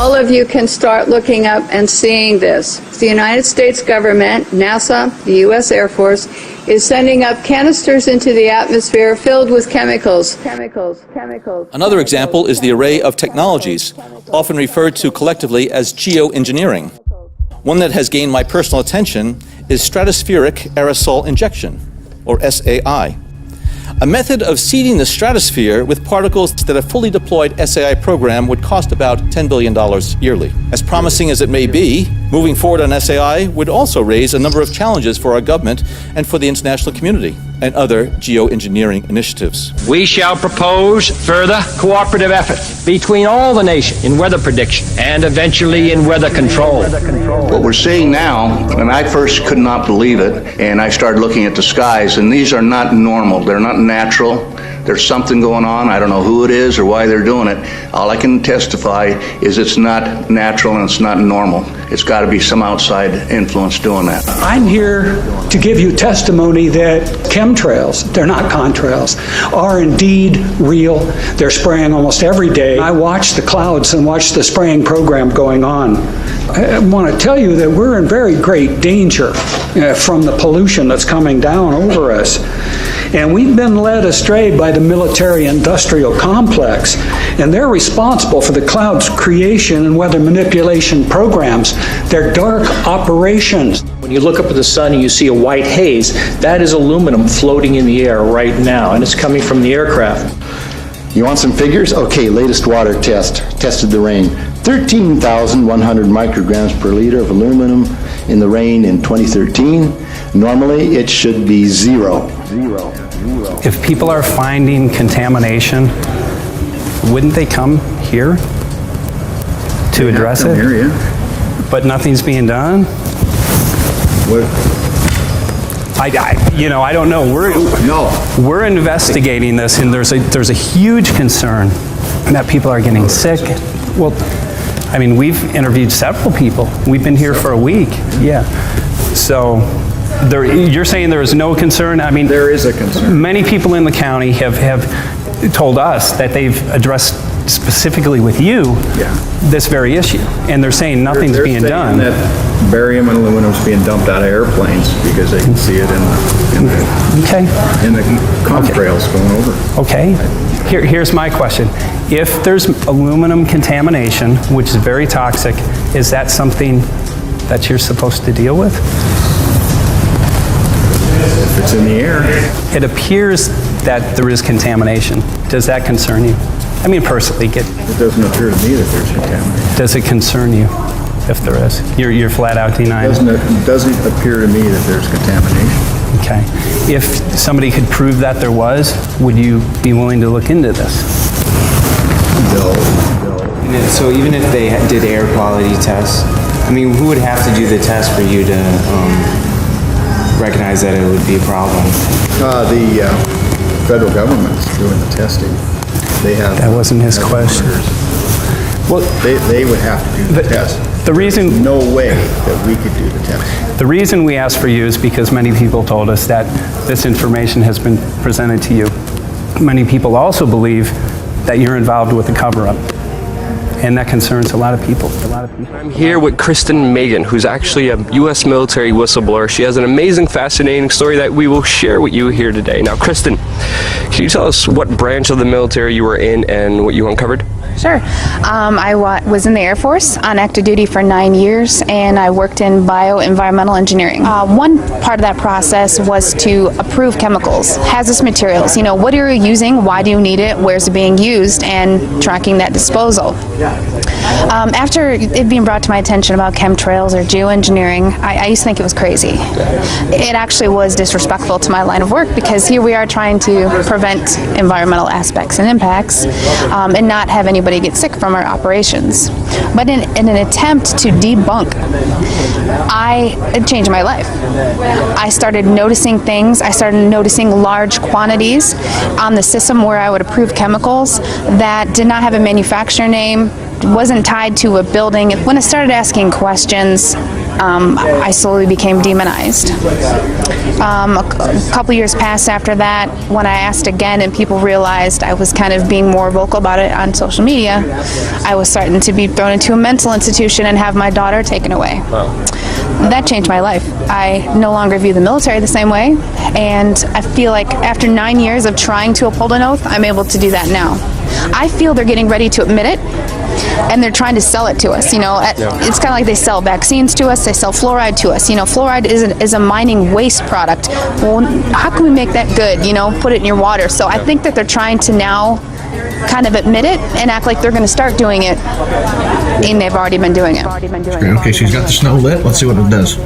All of you can start looking up and seeing this. The United States government, NASA, the U.S. Air Force, is sending up canisters into the atmosphere filled with chemicals. Another example is the array of technologies, often referred to collectively as geoengineering. One that has gained my personal attention is stratospheric aerosol injection, or SAI. A method of seeding the stratosphere with particles that a fully deployed SAI program would cost about $10 billion yearly. As promising as it may be, moving forward on SAI would also raise a number of challenges for our government and for the international community and other geoengineering initiatives. We shall propose further cooperative effort between all the nations in weather prediction and eventually in weather control. What we're seeing now, and I first could not believe it, and I started looking at the skies, and these are not normal. They're not natural. There's something going on. I don't know who it is or why they're doing it. All I can testify is it's not natural and it's not normal. It's got to be some outside influence doing that. I'm here to give you testimony that chemtrails, they're not contrails, are indeed real. They're spraying almost every day. I watch the clouds and watch the spraying program going on. I want to tell you that we're in very great danger from the pollution that's coming down over us. And we've been led astray by the military-industrial complex, and they're responsible for the cloud's creation and weather manipulation programs. They're dark operations. When you look up at the sun and you see a white haze, that is aluminum floating in the air right now, and it's coming from the aircraft. You want some figures? Okay, latest water test. Tested the rain. 13,100 micrograms per liter of aluminum in the rain in 2013. Normally, it should be zero. If people are finding contamination, wouldn't they come here to address it? Here, yeah. But nothing's being done? I don't know. We're investigating this, and there's a huge concern that people are getting sick. Well, I mean, we've interviewed several people. We've been here for a week. Yeah. So you're saying there is no concern? I mean, there is a concern. Many people in the county have told us that they've addressed specifically with you this very issue, and they're saying nothing's being done. That barium and aluminum is being dumped out of airplanes because they can see it in the contrails going over. Okay. Here's my question. If there's aluminum contamination, which is very toxic, is that something that you're supposed to deal with? If it's in the air. It appears that there is contamination. Does that concern you? I mean, personally, it doesn't appear to me that there's contamination. Does it concern you if there is? You're flat out denying it? It doesn't appear to me that there's contamination. Okay. If somebody could prove that there was, would you be willing to look into this? No. So even if they did air quality tests, I mean, who would have to do the test for you to recognize that it would be a problem? The federal government's doing the testing. They have. That wasn't his question. Well, they would have to do the test. There's no way that we could do the test. The reason we asked for you is because many people told us that this information has been presented to you. Many people also believe that you're involved with the cover-up, and that concerns a lot of people. I'm here with Kristen Megan, who's actually a U.S. military whistleblower. She has an amazing, fascinating story that we will share with you here today. Now, Kristen, can you tell us what branch of the military you were in and what you uncovered? Sure. I was in the Air Force on active duty for 9 years, and I worked in bioenvironmental engineering. One part of that process was to approve chemicals, hazardous materials. You know, what are you using? Why do you need it? Where's it being used? And tracking that disposal. After it being brought to my attention about chemtrails or geoengineering, I used to think it was crazy. It actually was disrespectful to my line of work, because here we are trying to prevent environmental aspects and impacts and not have anybody get sick from our operations. But in an attempt to debunk, it changed my life. I started noticing things. I started noticing large quantities on the system where I would approve chemicals that did not have a manufacturer name, wasn't tied to a building. When I started asking questions, I slowly became demonized. A couple years passed after that when I asked again and people realized I was kind of being more vocal about it on social media. I was starting to be thrown into a mental institution and have my daughter taken away. Wow. That changed my life. I no longer view the military the same way, and I feel like after 9 years of trying to uphold an oath, I'm able to do that now. I feel they're getting ready to admit it, and they're trying to sell it to us. You know, it's kind of like they sell vaccines to us, they sell fluoride to us. You know, fluoride is a mining waste product. Well, how can we make that good? You know, put it in your water. So I think that they're trying to now kind of admit it and act like they're going to start doing it, and they've already been doing it. Okay, she's got the snow lit. Let's see what it does.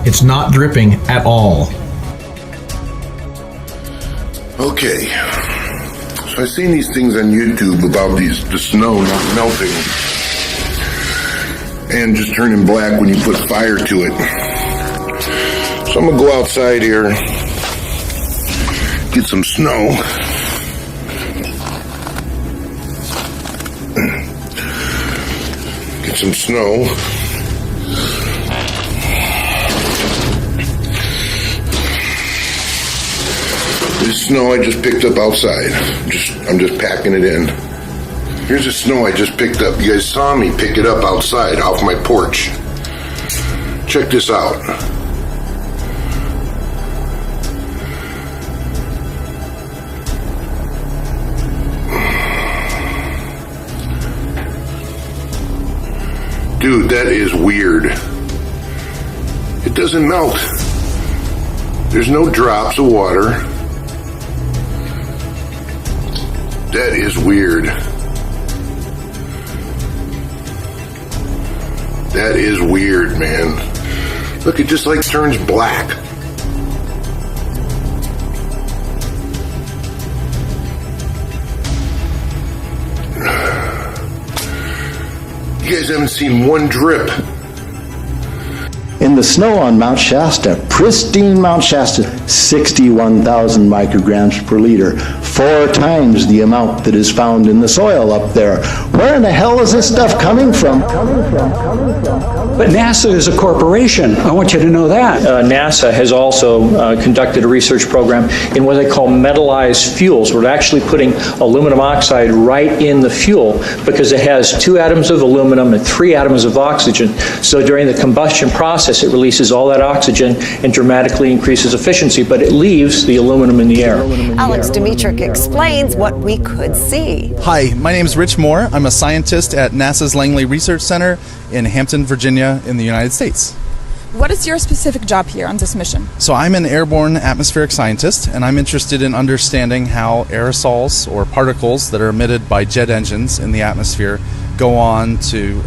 It's not dripping at all. Okay. So I've seen these things on YouTube about the snow not melting and just turning black when you put fire to it. So I'm gonna go outside here, get some snow. Get some snow. This snow I just picked up outside. I'm just packing it in. Here's the snow I just picked up. You guys saw me pick it up outside off my porch. Check this out. Dude, that is weird. It doesn't melt. There's no drops of water. That is weird. That is weird, man. Look, it just like turns black. You guys haven't seen one drip. In the snow on Mount Shasta, pristine Mount Shasta, 61,000 micrograms per liter, 4 times the amount that is found in the soil up there. Where in the hell is this stuff coming from? But NASA is a corporation. I want you to know that. NASA has also conducted a research program in what they call metallized fuels. We're actually putting aluminum oxide right in the fuel because it has 2 atoms of aluminum and 3 atoms of oxygen. So during the combustion process, it releases all that oxygen and dramatically increases efficiency, but it leaves the aluminum in the air. Alex Dimitrick explains what we could see. Hi, my name is Rich Moore. I'm a scientist at NASA's Langley Research Center in Hampton, Virginia, in the United States. What is your specific job here on this mission? So I'm an airborne atmospheric scientist, and I'm interested in understanding how aerosols or particles that are emitted by jet engines in the atmosphere go on to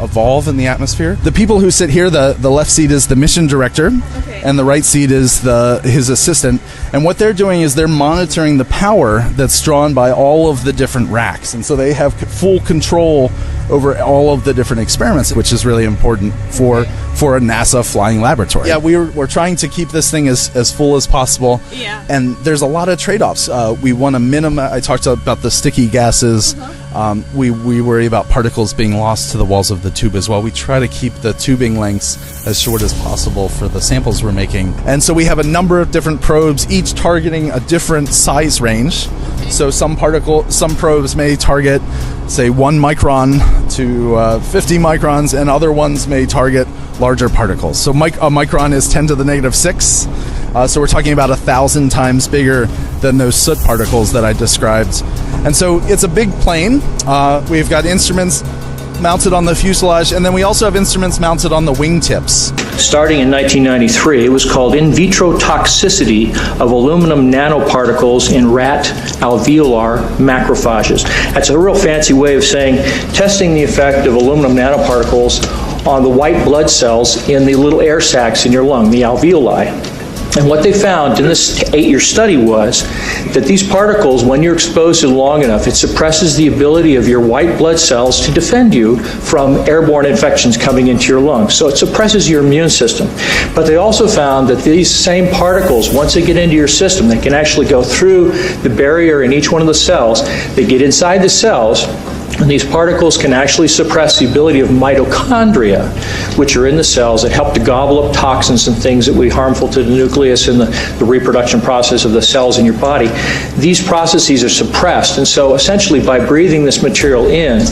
evolve in the atmosphere. The people who sit here, the left seat is the mission director, and the right seat is his assistant. And what they're doing is they're monitoring the power that's drawn by all of the different racks. And so they have full control over all of the different experiments, which is really important for a NASA flying laboratory. Yeah, we're trying to keep this thing as full as possible. Yeah. And there's a lot of trade-offs. We want to minimize, I talked about the sticky gases. We worry about particles being lost to the walls of the tube as well. We try to keep the tubing lengths as short as possible for the samples we're making. And so we have a number of different probes, each targeting a different size range. So some probes may target, say, 1 micron to 50 microns, and other ones may target larger particles. So a micron is 10 to the negative 6. So we're talking about 1,000 times bigger than those soot particles that I described. And so it's a big plane. We've got instruments mounted on the fuselage, and then we also have instruments mounted on the wingtips. Starting in 1993, it was called in vitro toxicity of aluminum nanoparticles in rat alveolar macrophages. That's a real fancy way of saying testing the effect of aluminum nanoparticles on the white blood cells in the little air sacs in your lung, the alveoli. And what they found in this 8-year study was that these particles, when you're exposed to long enough, it suppresses the ability of your white blood cells to defend you from airborne infections coming into your lungs. So it suppresses your immune system. But they also found that these same particles, once they get into your system, they can actually go through the barrier in each one of the cells. They get inside the cells, And these particles can actually suppress the ability of mitochondria, which are in the cells that help to gobble up toxins and things that would be harmful to the nucleus and the reproduction process of the cells in your body. These processes are suppressed, and so essentially by breathing this material in,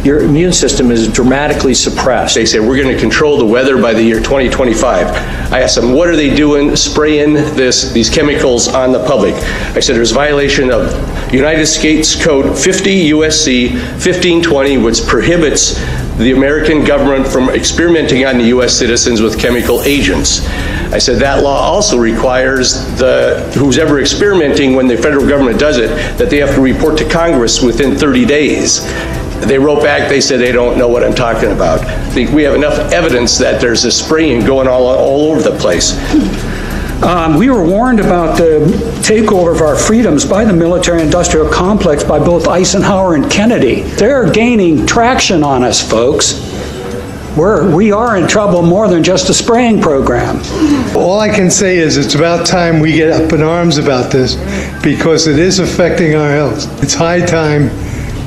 your immune system is dramatically suppressed. They said, we're going to control the weather by the year 2025. I asked them, what are they doing, spraying these chemicals on the public? I said, there's violation of United States Code 50 USC 1520, which prohibits the American government from experimenting on the U.S. citizens with chemical agents. I said that law also requires who's ever experimenting, when the federal government does it, that they have to report to Congress within 30 days. They wrote back, they said they don't know what I'm talking about. I think we have enough evidence that there's a spraying going all over the place. We were warned about the takeover of our freedoms by the military-industrial complex by both Eisenhower and Kennedy. They're gaining traction on us, folks. We are in trouble more than just a spraying program. All I can say is it's about time we get up in arms about this, because it is affecting our health. It's high time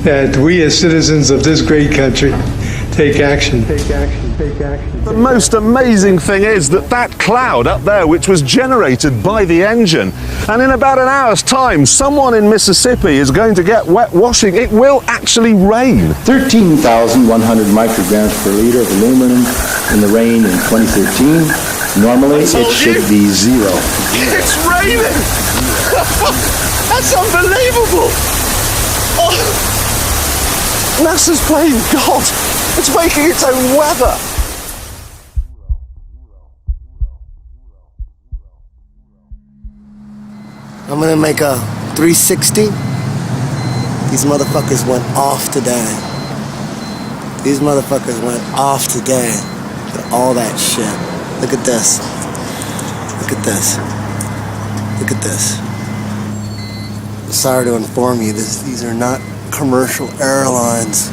that we as citizens of this great country take action. The most amazing thing is that cloud up there, which was generated by the engine, and in about an hour's time, someone in Mississippi is going to get wet washing. It will actually rain. 13,100 micrograms per liter of aluminum in the rain in 2013. Normally, it should be zero. It's raining! That's unbelievable! Oh. NASA's playing God. It's making its own weather. I'm gonna make a 360. These motherfuckers went off today. These motherfuckers went off today with all that shit. Look at this. Look at this. Look at this. Sorry to inform you, these are not commercial airlines.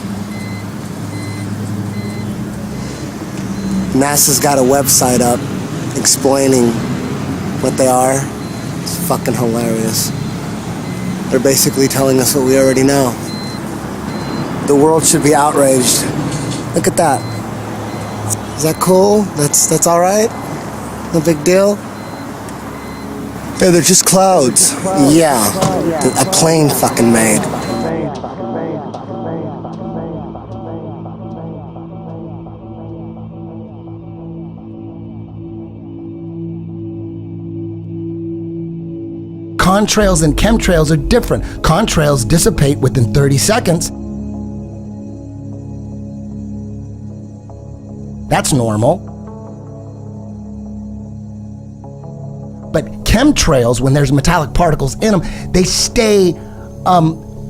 NASA's got a website up explaining what they are. It's fucking hilarious. They're basically telling us what we already know. The world should be outraged. Look at that. Is that cool? That's all right? No big deal? Yeah, they're just clouds. Yeah, a plane fucking made. Contrails and chemtrails are different. Contrails dissipate within 30 seconds. That's normal. But chemtrails, when there's metallic particles in them, they stay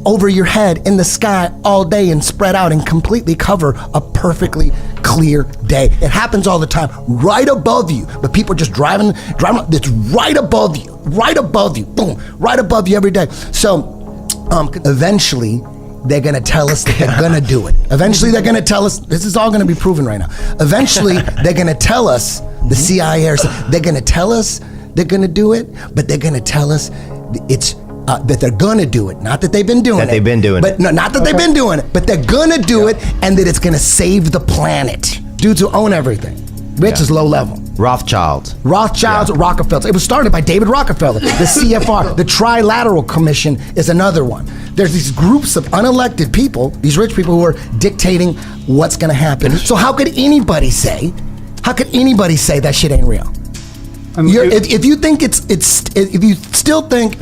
over your head in the sky all day and spread out and completely cover a perfectly clear day. It happens all the time, right above you, but people are just driving, it's right above you, boom, right above you every day. So eventually they're gonna tell us that they're gonna do it. Eventually they're gonna tell us, this is all gonna be proven right now. Eventually they're gonna tell us, the CIA, they're gonna tell us they're gonna do it, but they're gonna tell us it's that they're gonna do it, not that they've been doing it. That they've been doing it. No, not that they've been doing it, but they're gonna do it, and that it's gonna save the planet. Dudes who own everything. Rich is low level. Rothschilds, Rockefellers. It was started by David Rockefeller. The CFR, the Trilateral Commission is another one. There's these groups of unelected people, these rich people who are dictating what's gonna happen. So how could anybody say that shit ain't real? If you think if you still think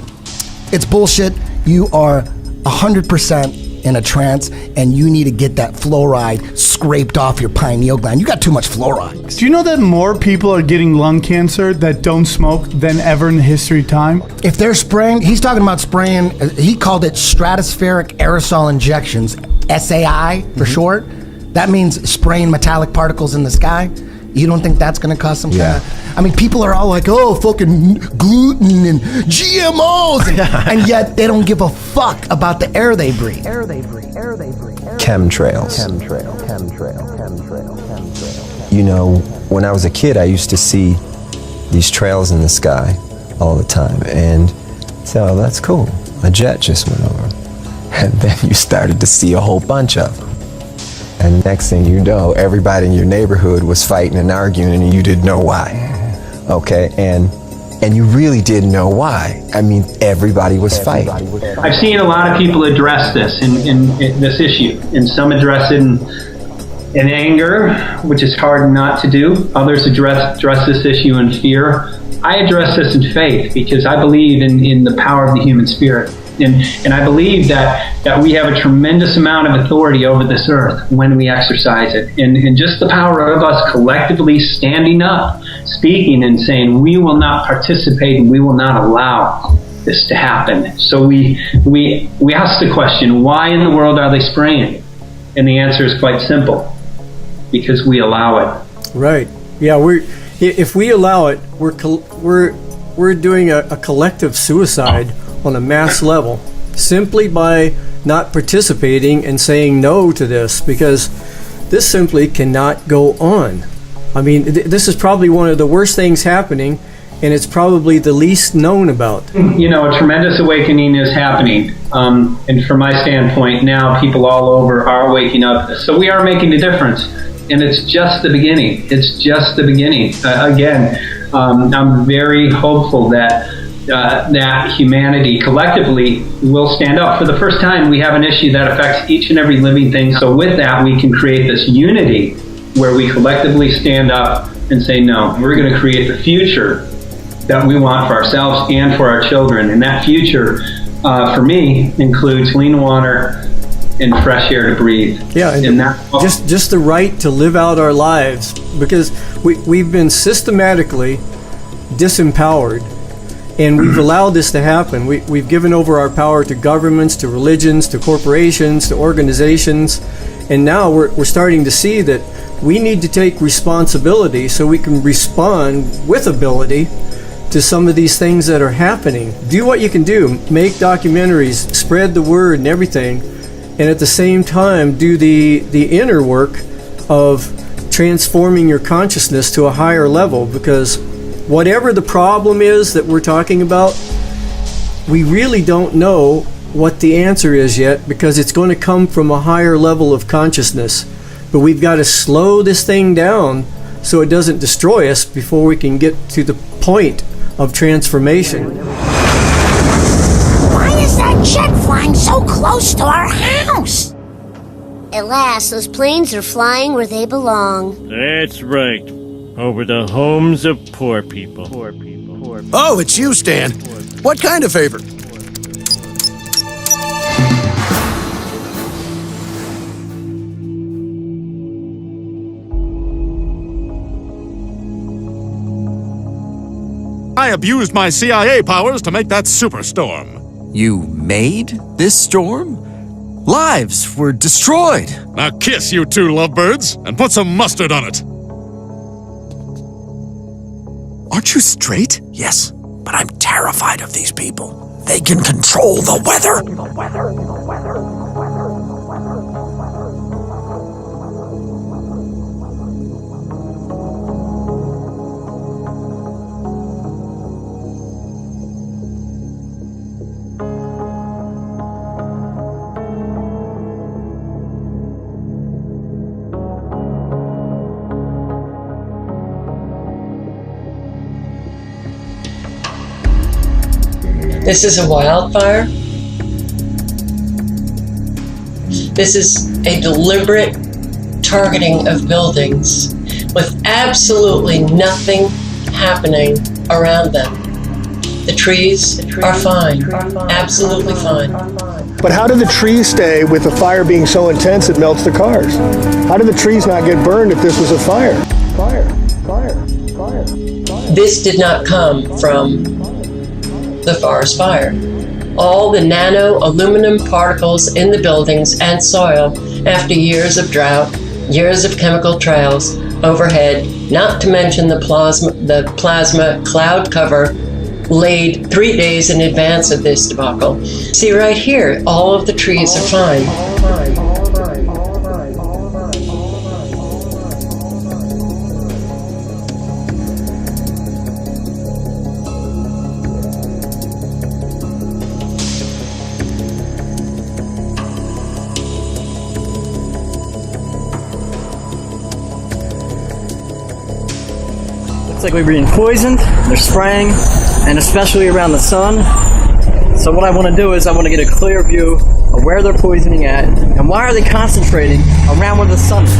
it's bullshit, you are 100% in a trance, and you need to get that fluoride scraped off your pineal gland. You got too much fluoride. Do you know that more people are getting lung cancer that don't smoke than ever in history time? If they're spraying, he's talking about spraying, he called it stratospheric aerosol injections, SAI for short. That means spraying metallic particles in the sky. You don't think that's going to cause some kind of... I mean, people are all like, oh, fucking gluten and GMOs, and yet they don't give a fuck about the air they breathe. Chemtrails. You know, when I was a kid, I used to see these trails in the sky all the time, and so that's cool. A jet just went over. And then you started to see a whole bunch of them. And next thing you know, everybody in your neighborhood was fighting and arguing and you didn't know why. Okay, and you really didn't know why. I mean, everybody was fighting. I've seen a lot of people address this in this issue, and some address it in anger, which is hard not to do. Others address this issue in fear. I address this in faith because I believe in the power of the human spirit. And I believe that we have a tremendous amount of authority over this earth when we exercise it. And just the power of us collectively standing up, speaking and saying, we will not participate and we will not allow this to happen. So we ask the question, why in the world are they spraying? And the answer is quite simple, because we allow it. Right. Yeah, if we allow it, we're doing a collective suicide on a mass level simply by not participating and saying no to this, because this simply cannot go on. I mean, this is probably one of the worst things happening, and it's probably the least known about. You know, a tremendous awakening is happening. And from my standpoint, now people all over are waking up. So we are making a difference. And it's just the beginning. It's just the beginning. Again, I'm very hopeful that humanity collectively will stand up. For the first time, we have an issue that affects each and every living thing. So with that, we can create this unity where we collectively stand up and say, no, we're going to create the future that we want for ourselves and for our children. And that future, for me, includes clean water and fresh air to breathe. Yeah, and just the right to live out our lives, because we've been systematically disempowered, and we've allowed this to happen. We've given over our power to governments, to religions, to corporations, to organizations, and now we're starting to see that we need to take responsibility so we can respond with ability to some of these things that are happening. Do what you can do, make documentaries, spread the word and everything, and at the same time do the inner work of transforming your consciousness to a higher level, because whatever the problem is that we're talking about, we really don't know what the answer is yet, because it's going to come from a higher level of consciousness. But we've got to slow this thing down so it doesn't destroy us before we can get to the point of transformation. Why is that jet flying so close to our house? At last, those planes are flying where they belong. That's right. Over the homes of poor people. Oh, it's you, Stan. What kind of favor? I abused my CIA powers to make that superstorm. You made this storm? Lives were destroyed. Now kiss, you two lovebirds, and put some mustard on it. Aren't you straight? Yes, but I'm terrified of these people. They can control the weather. This is a wildfire. This is a deliberate targeting of buildings with absolutely nothing happening around them. The trees are fine, absolutely fine. But how do the trees stay with the fire being so intense it melts the cars? How do the trees not get burned if this was a fire? This did not come from the forest fire. All the nano aluminum particles in the buildings and soil after years of drought, years of chemical trails overhead, not to mention the plasma cloud cover laid 3 days in advance of this debacle. See right here, all of the trees are fine. Looks like we're being poisoned. They're spraying, and especially around the sun. So what I want to do is I want to get a clear view of where they're poisoning at, and why are they concentrating around where the sun is.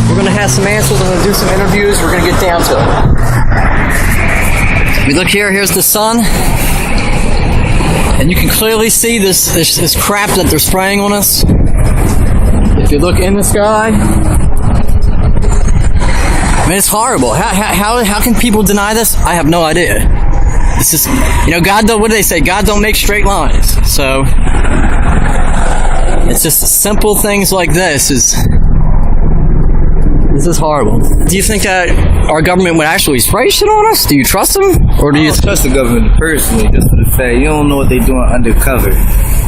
We're going to have some answers. I'm going to do some interviews. We're going to get down to it. We look here. Here's the sun, and you can clearly see this crap that they're spraying on us. If you look in the sky, I mean, it's horrible. How can people deny this? I have no idea. This is, God don't, what do they say? God don't make straight lines. So, it's just simple things like this is horrible. Do you think that our government would actually spray shit on us? Do you trust them? Or do you trust the government personally, just for the fact you don't know what they're doing undercover.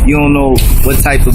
You don't know what type of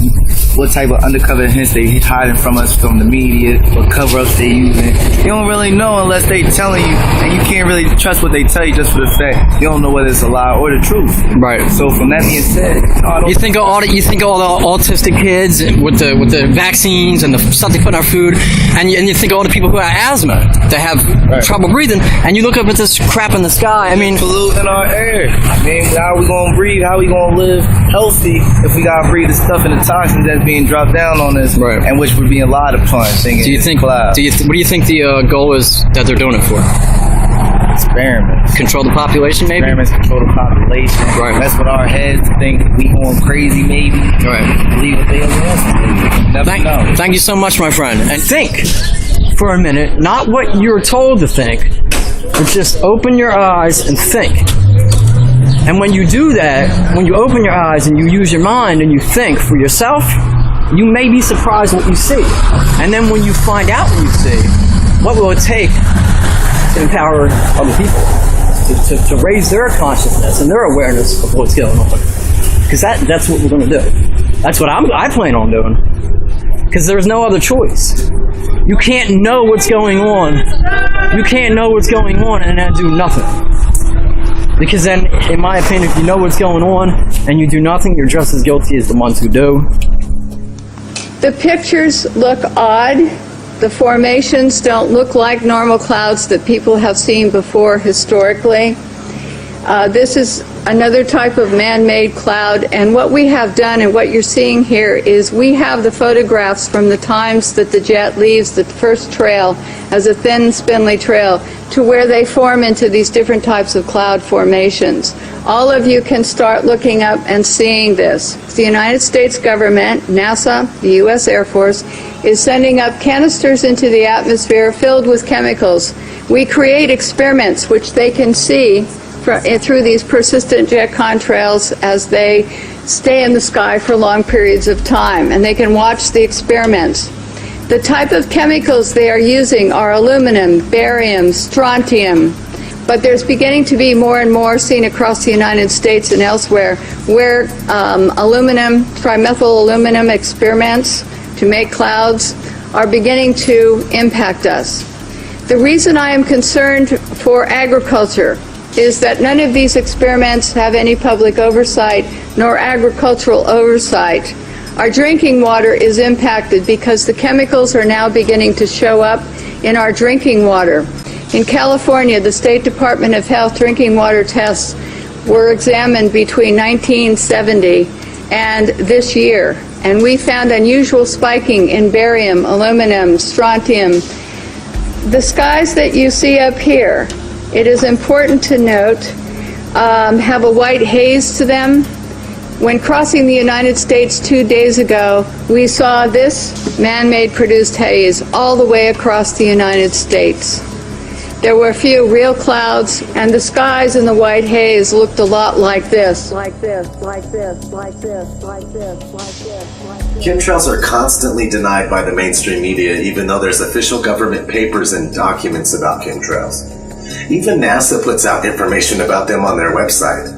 undercover hints they hiding from us from the media, what cover-ups they using. You don't really know unless they telling you, and you can't really trust what they tell you just for the fact you don't know whether it's a lie or the truth. Right. So from that being said, you think all the autistic kids with the vaccines and the stuff they put in our food, and you think all the people who have asthma that have trouble breathing, and you look up at this crap in the sky. I mean, polluting our air. I mean, how are we gonna breathe? How are we gonna live healthy if we gotta breathe the stuff and the toxins that's being dropped down on us, and which would be a lot of fun singing. Do you think? What do you think the goal is that they're doing it for? Experiments. Control the population, maybe. Experiments, control the population. Right. Mess with our heads. Think we going crazy, maybe. Right. Believe what they want us to believe. Never know. Thank you so much, my friend. And think for a minute, not what you're told to think, but just open your eyes and think. And when you do that, when you open your eyes and you use your mind and you think for yourself, you may be surprised what you see. And then when you find out what you see, what will it take to empower other people, to raise their consciousness and their awareness of what's going on? Because that's what we're going to do. That's what I plan on doing. Because there's no other choice. You can't know what's going on. You can't know what's going on and then do nothing. Because then, in my opinion, if you know what's going on and you do nothing, you're just as guilty as the ones who do. The pictures look odd. The formations don't look like normal clouds that people have seen before historically. This is another type of man-made cloud, and what we have done and what you're seeing here is we have the photographs from the times that the jet leaves the first trail as a thin, spindly trail to where they form into these different types of cloud formations. All of you can start looking up and seeing this. The United States government, NASA, the U.S. Air Force, is sending up canisters into the atmosphere filled with chemicals. We create experiments which they can see through these persistent jet contrails as they stay in the sky for long periods of time, and they can watch the experiments. The type of chemicals they are using are aluminum, barium, strontium, but there's beginning to be more and more seen across the United States and elsewhere where aluminum, trimethyl aluminum experiments to make clouds are beginning to impact us. The reason I am concerned for agriculture is that none of these experiments have any public oversight nor agricultural oversight. Our drinking water is impacted because the chemicals are now beginning to show up in our drinking water. In California, the State Department of Health drinking water tests were examined between 1970 and this year, and we found unusual spiking in barium, aluminum, strontium. The skies that you see up here, it is important to note, have a white haze to them. When crossing the United States 2 days ago, we saw this man-made produced haze all the way across the United States. There were a few real clouds, and the skies in the white haze looked a lot like this. Like this, like this, like this, like this, like this, like this. Chemtrails are constantly denied by the mainstream media, even though there's official government papers and documents about chemtrails. Even NASA puts out information about them on their website.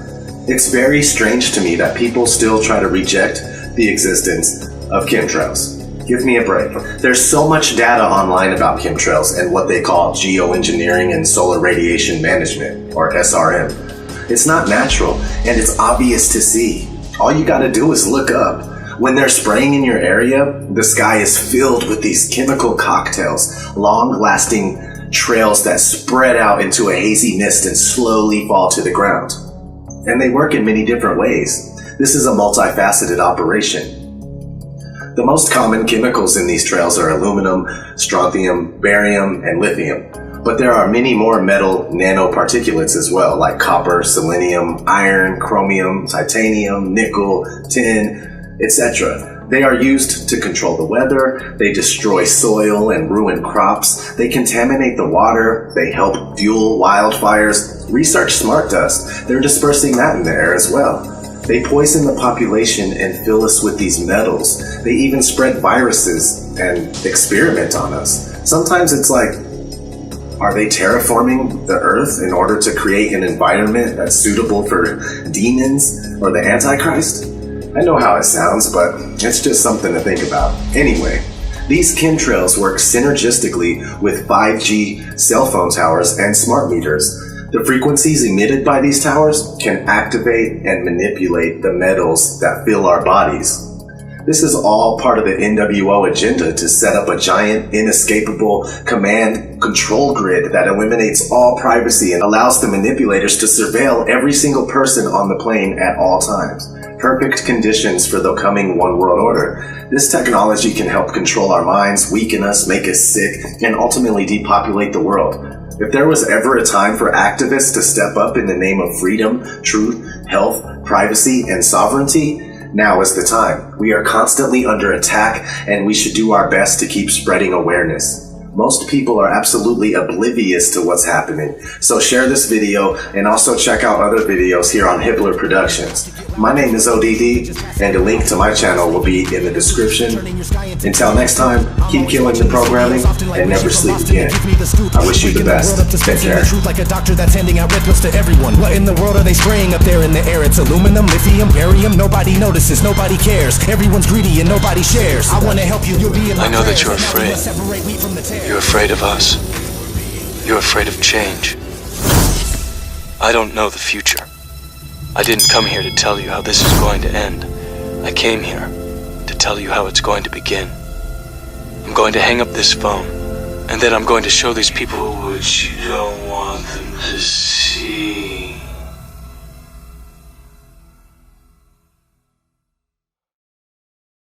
It's very strange to me that people still try to reject the existence of chemtrails. Give me a break. There's so much data online about chemtrails and what they call geoengineering and solar radiation management, or SRM. It's not natural, and it's obvious to see. All you gotta do is look up. When they're spraying in your area, the sky is filled with these chemical cocktails, long-lasting trails that spread out into a hazy mist and slowly fall to the ground. And they work in many different ways. This is a multifaceted operation. The most common chemicals in these trails are aluminum, strontium, barium, and lithium. But there are many more metal nanoparticulates as well, like copper, selenium, iron, chromium, titanium, nickel, tin, etc. They are used to control the weather, they destroy soil and ruin crops, they contaminate the water, they help fuel wildfires. Research smart dust, they're dispersing that in the air as well. They poison the population and fill us with these metals. They even spread viruses and experiment on us. Sometimes it's like, are they terraforming the earth in order to create an environment that's suitable for demons or the Antichrist? I know how it sounds, but it's just something to think about. Anyway, these chemtrails work synergistically with 5G cell phone towers and smart meters. The frequencies emitted by these towers can activate and manipulate the metals that fill our bodies. This is all part of the NWO agenda to set up a giant, inescapable command control grid that eliminates all privacy and allows the manipulators to surveil every single person on the plane at all times. Perfect conditions for the coming one world order. This technology can help control our minds, weaken us, make us sick, and ultimately depopulate the world. If there was ever a time for activists to step up in the name of freedom, truth, health, privacy, and sovereignty, now is the time. We are constantly under attack, and we should do our best to keep spreading awareness. Most people are absolutely oblivious to what's happening, so share this video and also check out other videos here on Hibbeler Productions. My name is ODD, and a link to my channel will be in the description. Until next time, keep killing the programming and never sleep again. I wish you the best. Take care. Like a doctor that's handing out red pills to everyone. What in the world are they spraying up there in the air? It's aluminum, lithium, barium. Nobody notices, nobody cares. Everyone's greedy and nobody shares. I want to help you. You'll be in my I know that prayers. you're afraid. You're afraid of us. You're afraid of change. I don't know the future. I didn't come here to tell you how this is going to end. I came here to tell you how it's going to begin. I'm going to hang up this phone, and then I'm going to show these people what you don't want them to see.